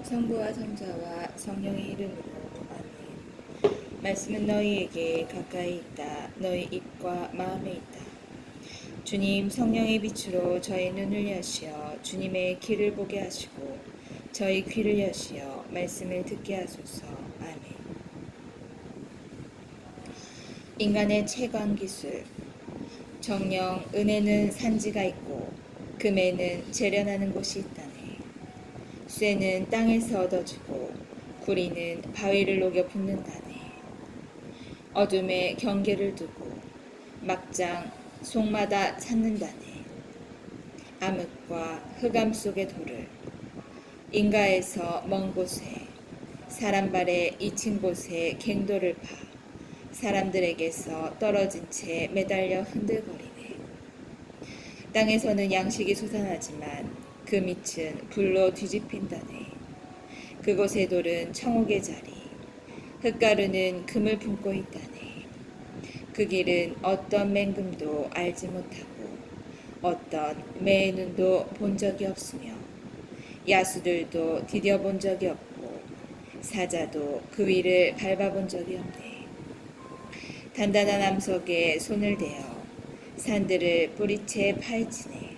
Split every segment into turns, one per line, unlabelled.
성부와 성자와 성령의 이름으로 아멘. 말씀은 너희에게 가까이 있다. 너희 입과 마음에 있다. 주님, 성령의 빛으로 저희 눈을 여시어 주님의 길을 보게 하시고 저희 귀를 여시어 말씀을 듣게 하소서. 아멘. 인간의 채광 기술. 정령 은에는 산지가 있고 금에는 재련하는 곳이 있다네. 쇠는 땅에서 얻어지고 구리는 바위를 녹여 붓는다네. 어둠에 경계를 두고 막장 속마다 찾는다네. 암흑과 흑암 속의 돌을 인가에서 먼 곳에 사람 발에 잊힌 곳에 갱도를 파 사람들에게서 떨어진 채 매달려 흔들거리네. 땅에서는 양식이 솟아나지만 그 밑은 불로 뒤집힌다네. 그곳의 돌은 청옥의 자리, 흙가루는 금을 품고 있다네. 그 길은 어떤 맹금도 알지 못하고 어떤 매의 눈도 본 적이 없으며 야수들도 디뎌본 적이 없고 사자도 그 위를 밟아본 적이 없네. 단단한 암석에 손을 대어 산들을 뿌리채 파헤치네.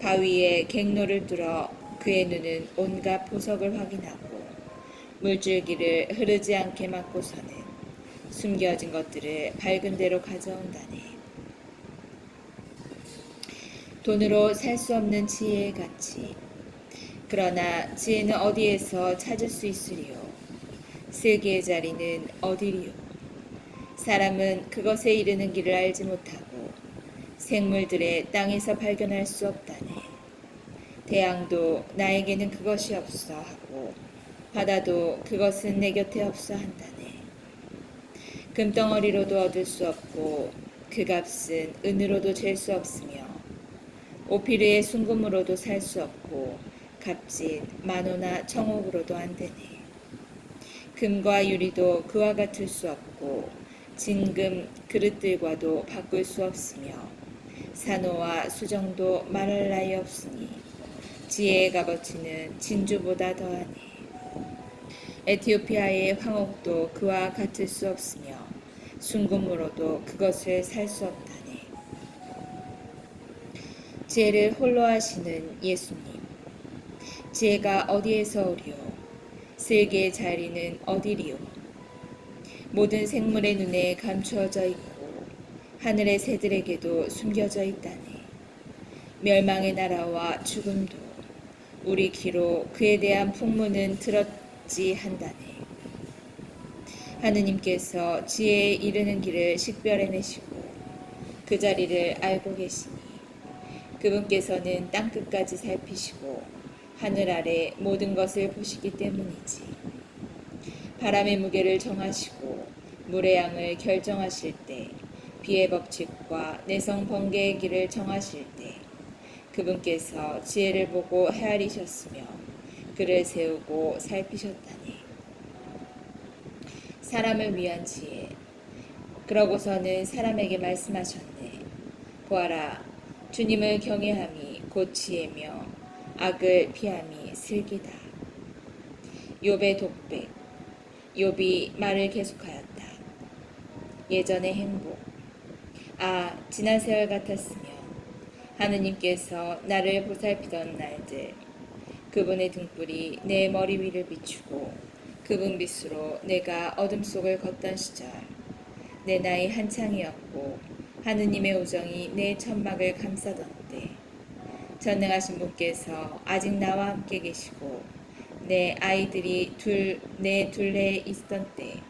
바위에 갱로를 뚫어 그의 눈은 온갖 보석을 확인하고 물줄기를 흐르지 않게 막고서는 숨겨진 것들을 밝은 대로 가져온다네. 돈으로 살 수 없는 지혜의 가치. 그러나 지혜는 어디에서 찾을 수 있으리요? 슬기의 자리는 어디리요? 사람은 그것에 이르는 길을 알지 못하고 생물들의 땅에서 발견할 수 없다네. 태양도 나에게는 그것이 없어 하고 바다도 그것은 내 곁에 없어 한다네. 금덩어리로도 얻을 수 없고 그 값은 은으로도 잴 수 없으며 오피르의 순금으로도 살 수 없고 값진 만호나 청옥으로도 안 되네. 금과 유리도 그와 같을 수 없고 진금 그릇들과도 바꿀 수 없으며 산호와 수정도 말할 나위 없으니 지혜의 값어치는 진주보다 더하니 에티오피아의 황옥도 그와 같을 수 없으며 순금으로도 그것을 살 수 없다네. 지혜를 홀로 하시는 예수님, 지혜가 어디에서 오리요? 슬기의 자리는 어디리요? 모든 생물의 눈에 감추어져 있고 하늘의 새들에게도 숨겨져 있다네. 멸망의 나라와 죽음도 우리 귀로 그에 대한 풍문은 들었지 한다네. 하느님께서 지혜에 이르는 길을 식별해내시고 그 자리를 알고 계시니 그분께서는 땅끝까지 살피시고 하늘 아래 모든 것을 보시기 때문이지. 바람의 무게를 정하시고 물의 양을 결정하실 때 비의 법칙과 내성 번개의 길을 정하실 때 그분께서 지혜를 보고 헤아리셨으며 그를 세우고 살피셨다니. 사람을 위한 지혜. 그러고서는 사람에게 말씀하셨네. 보아라, 주님을 경외함이 곧 지혜며 악을 피함이 슬기다. 욥의 독백. 욥이 말을 계속하였다. 예전의 행복. 아, 지난 세월 같았으면 하느님께서 나를 보살피던 날들. 그분의 등불이 내 머리 위를 비추고 그분 빛으로 내가 어둠 속을 걷던 시절. 내 나이 한창이었고 하느님의 우정이 내 천막을 감싸던 때. 전능하신 분께서 아직 나와 함께 계시고 내 아이들이 내 둘레에 있던 때.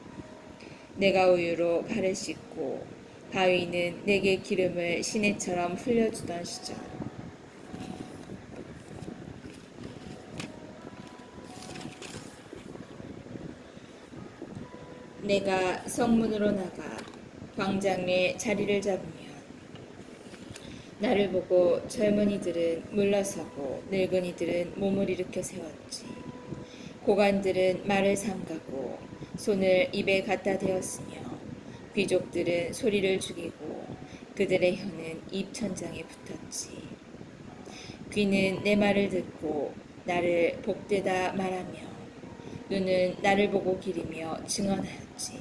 내가 우유로 발을 씻고 바위는 내게 기름을 시내처럼 흘려주던 시절. 내가 성문으로 나가 광장 내 자리를 잡으면 나를 보고 젊은이들은 물러서고 늙은이들은 몸을 일으켜 세웠지. 고관들은 말을 삼가고 손을 입에 갖다 대었으며 귀족들은 소리를 죽이고 그들의 혀는 입천장에 붙었지. 귀는 내 말을 듣고 나를 복되다 말하며 눈은 나를 보고 기리며 증언하였지.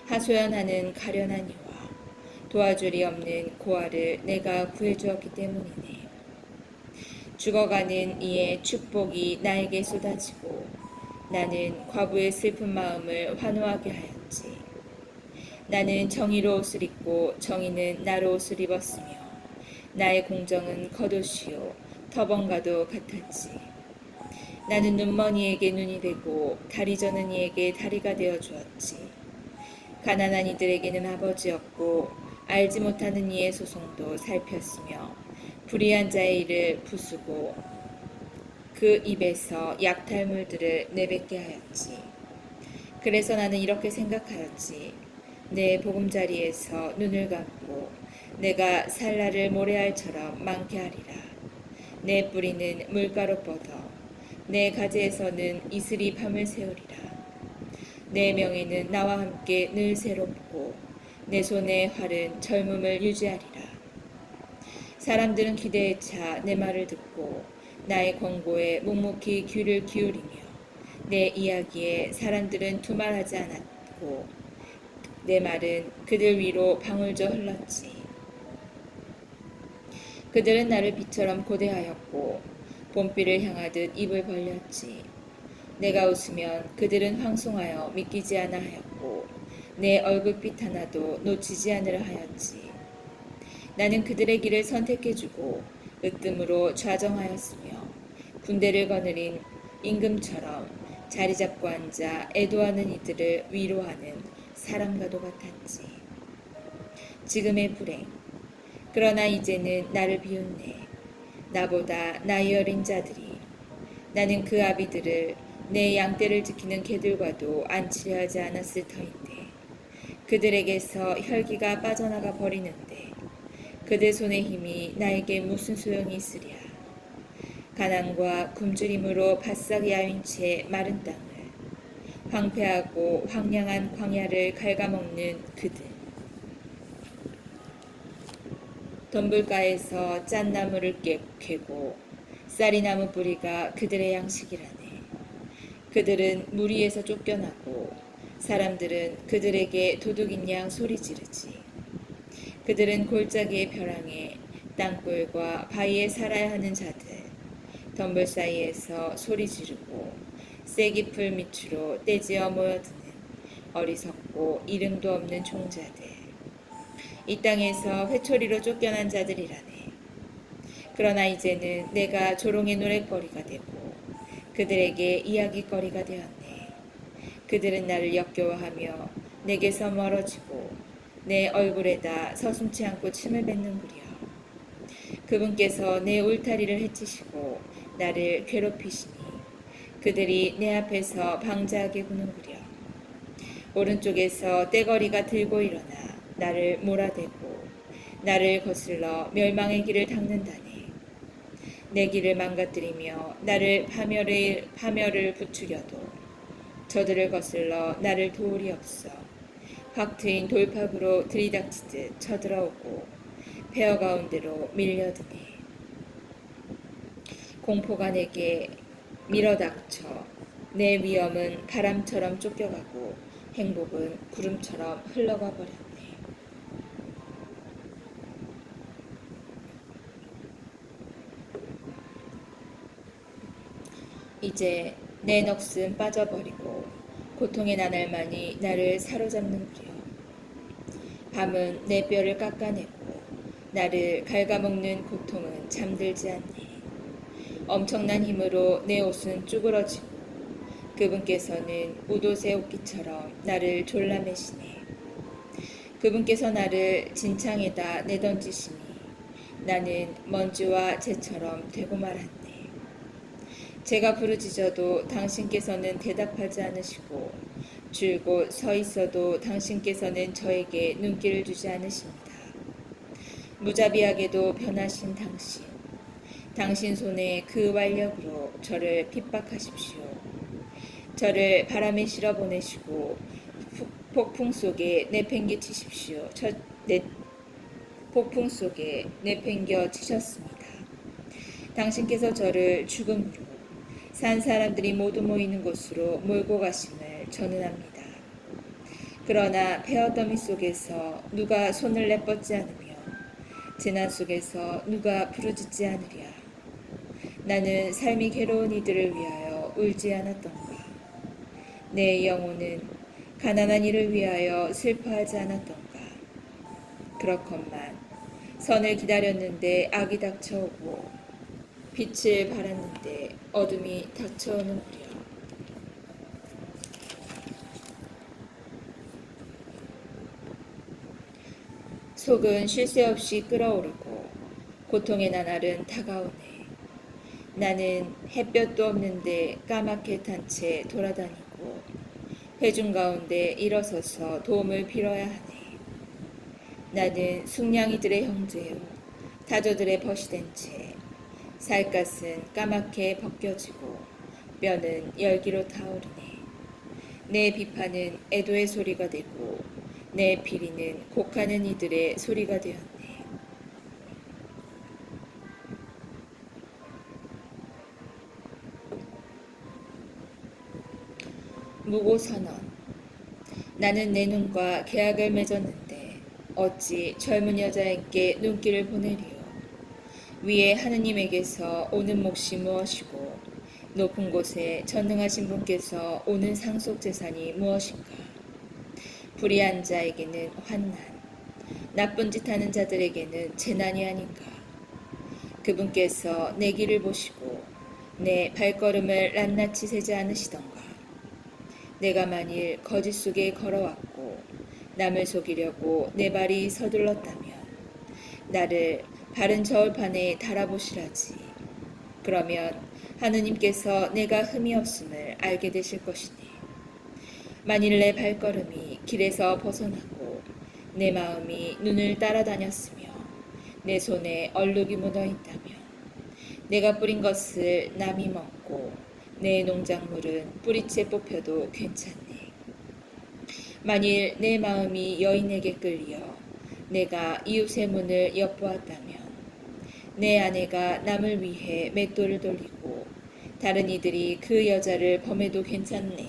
하소연하는 가련한 이와 도와줄이 없는 고아를 내가 구해주었기 때문이네. 죽어가는 이의 축복이 나에게 쏟아지고 나는 과부의 슬픈 마음을 환호하게 하였지. 나는 정의로 옷을 입고 정의는 나로 옷을 입었으며 나의 공정은 겉옷이요 터번과도 같았지. 나는 눈먼이에게 눈이 되고 다리 저는 이에게 다리가 되어 주었지. 가난한 이들에게는 아버지였고 알지 못하는 이의 소송도 살폈으며 불의한 자의 일을 부수고 그 입에서 약탈물들을 내뱉게 하였지. 그래서 나는 이렇게 생각하였지. 내 보금자리에서 눈을 감고 내가 살날을 모래알처럼 많게 하리라. 내 뿌리는 물가로 뻗어 내 가지에서는 이슬이 밤을 새우리라. 내 명예는 나와 함께 늘 새롭고 내 손의 활은 젊음을 유지하리라. 사람들은 기대에 차 내 말을 듣고 나의 권고에 묵묵히 귀를 기울이며 내 이야기에 사람들은 두말하지 않았고 내 말은 그들 위로 방울져 흘렀지. 그들은 나를 비처럼 고대하였고 봄비를 향하듯 입을 벌렸지. 내가 웃으면 그들은 황송하여 믿기지 않아 하였고 내 얼굴빛 하나도 놓치지 않으려 하였지. 나는 그들의 길을 선택해주고 으뜸으로 좌정하였으며 군대를 거느린 임금처럼 자리 잡고 앉아 애도하는 이들을 위로하는 사람과도 같았지. 지금의 불행. 그러나 이제는 나를 비웃네. 나보다 나이 어린 자들이. 나는 그 아비들을 내 양떼를 지키는 개들과도 안치려 하지 않았을 터인데 그들에게서 혈기가 빠져나가 버리는데 그들 손의 힘이 나에게 무슨 소용이 있으랴. 가난과 굶주림으로 바싹 야윈 채 마른 땅을 황폐하고 황량한 광야를 갉아먹는 그들. 덤불가에서 짠나무를 캐고 쌀이나무 뿌리가 그들의 양식이라네. 그들은 무리에서 쫓겨나고 사람들은 그들에게 도둑인 양 소리 지르지. 그들은 골짜기의 벼랑에 땅굴과 바위에 살아야 하는 자들, 덤불 사이에서 소리 지르고 쐐기풀 밑으로 떼지어 모여드는 어리석고 이름도 없는 종자들. 이 땅에서 회초리로 쫓겨난 자들이라네. 그러나 이제는 내가 조롱의 노랫거리가 되고 그들에게 이야기거리가 되었네. 그들은 나를 역겨워하며 내게서 멀어지고 내 얼굴에다 서슴지 않고 침을 뱉는구려. 그분께서 내 울타리를 해치시고 나를 괴롭히시니 그들이 내 앞에서 방자하게 구는구려. 오른쪽에서 떼거리가 들고 일어나 나를 몰아대고 나를 거슬러 멸망의 길을 닦는다네. 내 길을 망가뜨리며 나를 파멸을 부추겨도 저들을 거슬러 나를 도울이 없어. 확 트인 돌팍으로 들이닥치듯 쳐들어오고 폐허 가운데로 밀려드네. 공포가 내게 밀어닥쳐 내 위험은 바람처럼 쫓겨가고 행복은 구름처럼 흘러가 버렸네. 이제 내 넋은 빠져버리고 고통의 나날만이 나를 사로잡는구려. 밤은 내 뼈를 깎아내고 나를 갉아먹는 고통은 잠들지 않네. 엄청난 힘으로 내 옷은 쭈그러지고 그분께서는 우도새 옷깃처럼 나를 졸라매시네. 그분께서 나를 진창에다 내던지시니 나는 먼지와 재처럼 되고 말았네. 제가 부르짖어도 당신께서는 대답하지 않으시고 줄곧 서 있어도 당신께서는 저에게 눈길을 주지 않으십니다. 무자비하게도 변하신 당신 손에 그 완력으로 저를 핍박하십시오. 저를 바람에 실어 보내시고 폭풍 속에 내팽개치십시오. 폭풍 속에 내팽겨 치셨습니다. 당신께서 저를 죽음으로 산 사람들이 모두 모이는 곳으로 몰고 가심을 저는 압니다. 그러나 폐허더미 속에서 누가 손을 내뻗지 않으며 재난 속에서 누가 부르짖지 않으랴. 나는 삶이 괴로운 이들을 위하여 울지 않았던가. 내 영혼은 가난한 이를 위하여 슬퍼하지 않았던가. 그렇건만 선을 기다렸는데 악이 닥쳐오고 빛을 바랐는데 어둠이 닥쳐오는구려. 속은 쉴 새 없이 끓어오르고 고통의 나날은 다가오네. 나는 햇볕도 없는데 까맣게 탄 채 돌아다니고 회중 가운데 일어서서 도움을 빌어야 하네. 나는 숙냥이들의 형제요 타조들의 벗이 된 채 살갗은 까맣게 벗겨지고 뼈는 열기로 타오르네. 내 비판은 애도의 소리가 되고 내 비리는 곡하는 이들의 소리가 되었네. 무고선언. 나는 내 눈과 계약을 맺었는데 어찌 젊은 여자에게 눈길을 보내리요. 위에 하느님에게서 오는 몫이 무엇이고 높은 곳에 전능하신 분께서 오는 상속 재산이 무엇인가. 불의한 자에게는 환난, 나쁜 짓 하는 자들에게는 재난이 아닌가. 그분께서 내 길을 보시고 내 발걸음을 낱낱이 세지 않으시던가. 내가 만일 거짓 속에 걸어왔고 남을 속이려고 내 발이 서둘렀다면 나를 바른 저울판에 달아보시라지. 그러면 하느님께서 내가 흠이 없음을 알게 되실 것이니 만일 내 발걸음이 길에서 벗어나고 내 마음이 눈을 따라다녔으며 내 손에 얼룩이 묻어있다면 내가 뿌린 것을 남이 먹고 내 농작물은 뿌리채 뽑혀도 괜찮네. 만일 내 마음이 여인에게 끌려 내가 이웃의 문을 엿보았다면 내 아내가 남을 위해 맷돌을 돌리고 다른 이들이 그 여자를 범해도 괜찮네.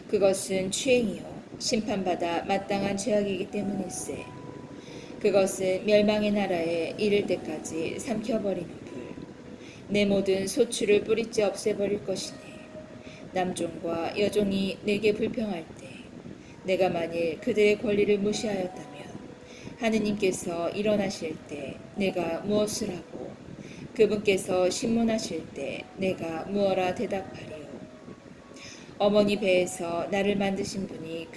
그것은 추행이요 심판받아 마땅한 죄악이기 때문일세. 그것은 멸망의 나라에 이를 때까지 삼켜버리는 불, 내 모든 소출을 뿌리째 없애버릴 것이네. 남종과 여종이 내게 불평할 때 내가 만일 그들의 권리를 무시하였다면 하느님께서 일어나실 때 내가 무엇을 하고 그분께서 신문하실 때 내가 무어라 대답하리요. 어머니 배에서 나를 만드신 분이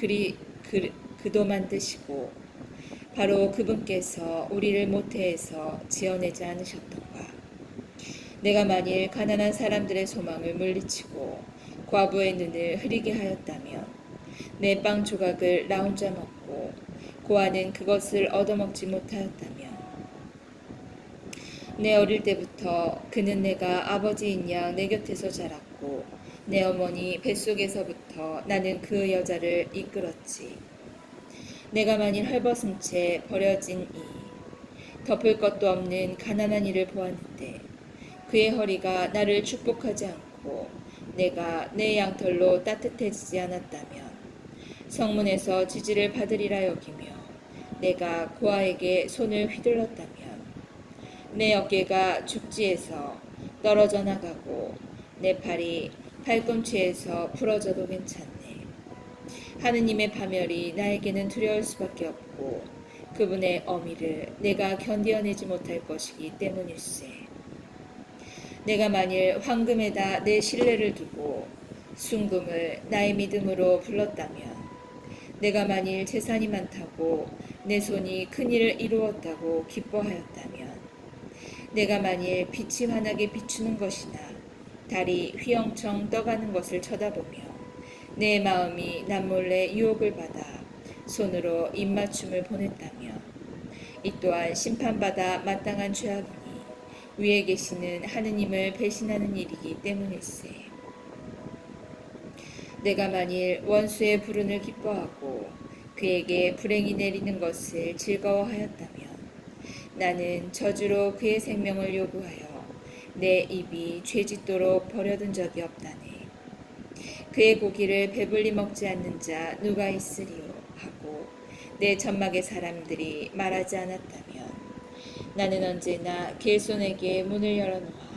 그도 만드시고 바로 그분께서 우리를 모태에서 지어내지 않으셨던가. 내가 만일 가난한 사람들의 소망을 물리치고 과부의 눈을 흐리게 하였다면 내 빵 조각을 나 혼자 먹고 고아는 그것을 얻어먹지 못하였다면 내 어릴 때부터 그는 내가 아버지인 양 내 곁에서 자랐고 내 어머니 뱃속에서부터 나는 그 여자를 이끌었지. 내가 만일 헐벗은 채 버려진 덮을 것도 없는 가난한 이를 보았는데 그의 허리가 나를 축복하지 않고 내가 내 양털로 따뜻해지지 않았다면 성문에서 지지를 받으리라 여기며 내가 고아에게 손을 휘둘렀다면 내 어깨가 죽지에서 떨어져 나가고 내 팔이 팔꿈치에서 부러져도 괜찮네. 하느님의 파멸이 나에게는 두려울 수밖에 없고 그분의 어미를 내가 견디어내지 못할 것이기 때문일세. 내가 만일 황금에다 내 신뢰를 두고 순금을 나의 믿음으로 불렀다면 내가 만일 재산이 많다고 내 손이 큰 일을 이루었다고 기뻐하였다면 내가 만일 빛이 환하게 비추는 것이나 달이 휘영청 떠가는 것을 쳐다보며 내 마음이 남몰래 유혹을 받아 손으로 입맞춤을 보냈다면 이 또한 심판받아 마땅한 죄악이니 위에 계시는 하느님을 배신하는 일이기 때문일세. 내가 만일 원수의 불운을 기뻐하고 그에게 불행이 내리는 것을 즐거워하였다면 나는 저주로 그의 생명을 요구하여 내 입이 죄짓도록 버려둔 적이 없다네. 그의 고기를 배불리 먹지 않는 자 누가 있으리요 하고 내 전막의 사람들이 말하지 않았다면 나는 언제나 길손에게 문을 열어놓아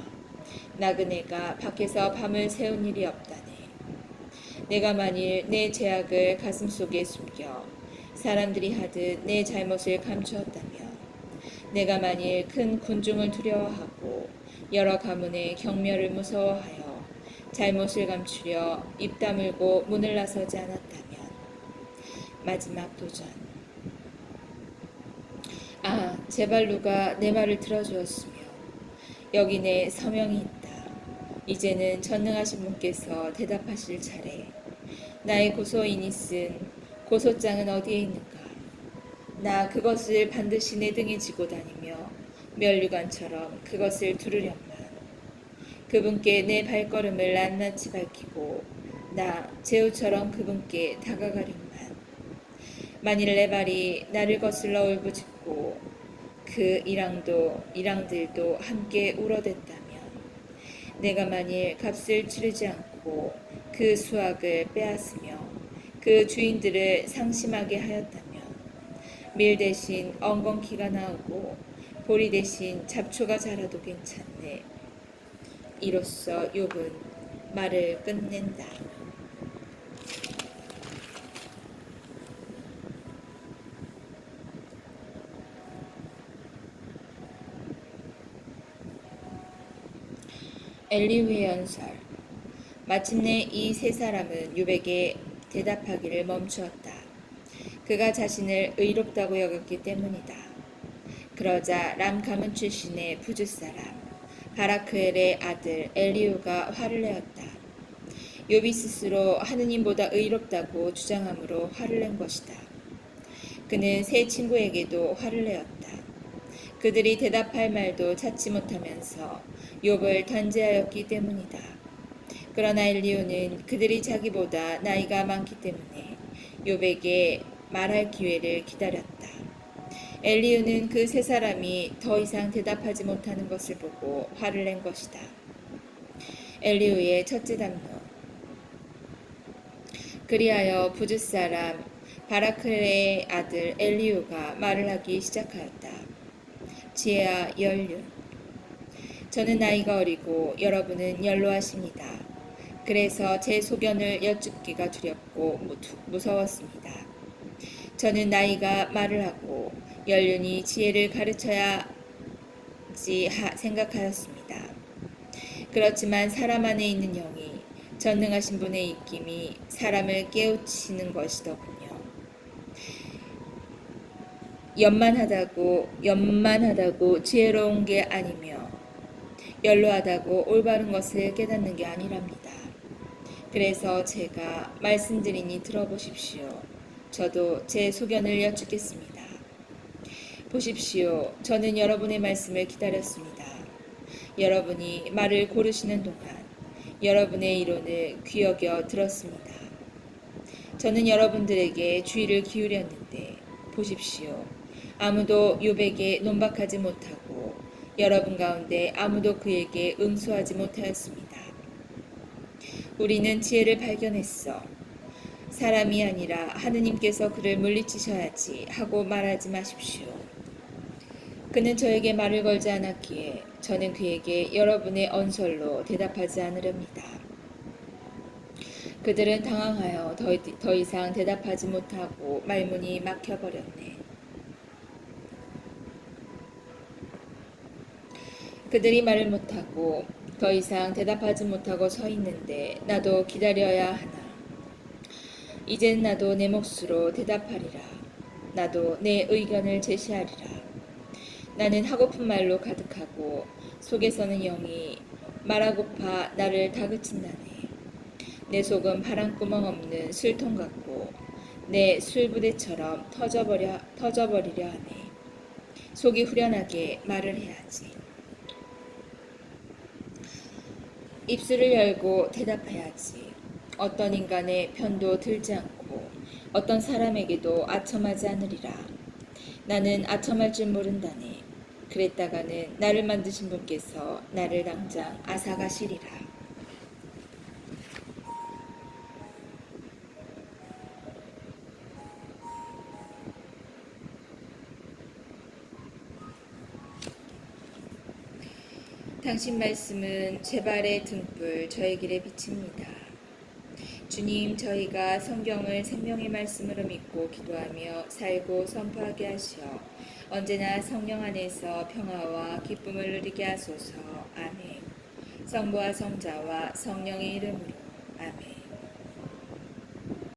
나그네가 밖에서 밤을 새운 일이 없다네. 내가 만일 내 죄악을 가슴속에 숨겨 사람들이 하듯 내 잘못을 감추었다면 내가 만일 큰 군중을 두려워하고 여러 가문의 경멸을 무서워하여 잘못을 감추려 입 다물고 문을 나서지 않았다면 마지막 도전. 제발 누가 내 말을 들어주었으며 여기 내 서명이 있다. 이제는 전능하신 분께서 대답하실 차례. 나의 고소인이 쓴 고소장은 어디에 있는가? 나 그것을 반드시 내 등에 지고 다니며 면류관처럼 그것을 두르련만. 그분께 내 발걸음을 낱낱이 밝히고 나 제우처럼 그분께 다가가련만. 만일 내 발이 나를 거슬러 울부짖고 그 이랑들도 함께 울어댔다면 내가 만일 값을 치르지 않고 그 수확을 빼앗으며 그 주인들을 상심하게 하였다면 밀 대신 엉겅퀴가 나오고 보리 대신 잡초가 자라도 괜찮네. 이로써 욥은 말을 끝낸다. 엘리후의 연설. 마침내 이 세 사람은 욥에게 대답하기를 멈추었다. 그가 자신을 의롭다고 여겼기 때문이다. 그러자 람 가문 출신의 부즈 사람 바라크엘의 아들 엘리후가 화를 내었다. 욥이 스스로 하느님보다 의롭다고 주장함으로 화를 낸 것이다. 그는 세 친구에게도 화를 내었다. 그들이 대답할 말도 찾지 못하면서 욥을 단죄하였기 때문이다. 그러나 엘리후는 그들이 자기보다 나이가 많기 때문에 욥에게 말할 기회를 기다렸다. 엘리후는 그 세 사람이 더 이상 대답하지 못하는 것을 보고 화를 낸 것이다. 엘리후의 첫째 담론. 그리하여 부즈 사람 바라클의 아들 엘리후가 말을 하기 시작하였다. 지혜와 연륜. 저는 나이가 어리고 여러분은 연로하십니다. 그래서 제 소견을 여쭙기가 두렵고 무서웠습니다. 저는 나이가 말을 하고 연륜이 지혜를 가르쳐야지 생각하였습니다. 그렇지만 사람 안에 있는 영이 전능하신 분의 입김이 사람을 깨우치는 것이더군요. 연만하다고 지혜로운 게 아니며 연로하다고 올바른 것을 깨닫는 게 아니랍니다. 그래서 제가 말씀드리니 들어보십시오. 저도 제 소견을 여쭙겠습니다. 보십시오. 저는 여러분의 말씀을 기다렸습니다. 여러분이 말을 고르시는 동안 여러분의 이론을 귀여겨 들었습니다. 저는 여러분들에게 주의를 기울였는데 보십시오. 아무도 욥에게 논박하지 못하고 여러분 가운데 아무도 그에게 응수하지 못하였습니다. 우리는 지혜를 발견했어. 사람이 아니라 하느님께서 그를 물리치셔야지 하고 말하지 마십시오. 그는 저에게 말을 걸지 않았기에 저는 그에게 여러분의 언설로 대답하지 않으렵니다. 그들은 당황하여 더 이상 대답하지 못하고 말문이 막혀버렸네. 그들이 말을 못하고 더 이상 대답하지 못하고 서 있는데 나도 기다려야 하나. 이젠 나도 내 몫으로 대답하리라. 나도 내 의견을 제시하리라. 나는 하고픈 말로 가득하고 속에서는 영이 말하고파 나를 다그친다네. 내 속은 바람구멍 없는 술통 같고 내 술부대처럼 터져버리려 하네. 속이 후련하게 말을 해야지. 입술을 열고 대답해야지. 어떤 인간의 편도 들지 않고 어떤 사람에게도 아첨하지 않으리라. 나는 아첨할 줄 모른다네. 그랬다가는 나를 만드신 분께서 나를 당장 앗아가시리라. 당신 말씀은 제 발의 등불, 저의 길에 비칩니다. 주님, 저희가 성경을 생명의 말씀으로 믿고 기도하며 살고 선포하게 하시어 언제나 성령 안에서 평화와 기쁨을 누리게 하소서. 아멘. 성부와 성자와 성령의 이름으로.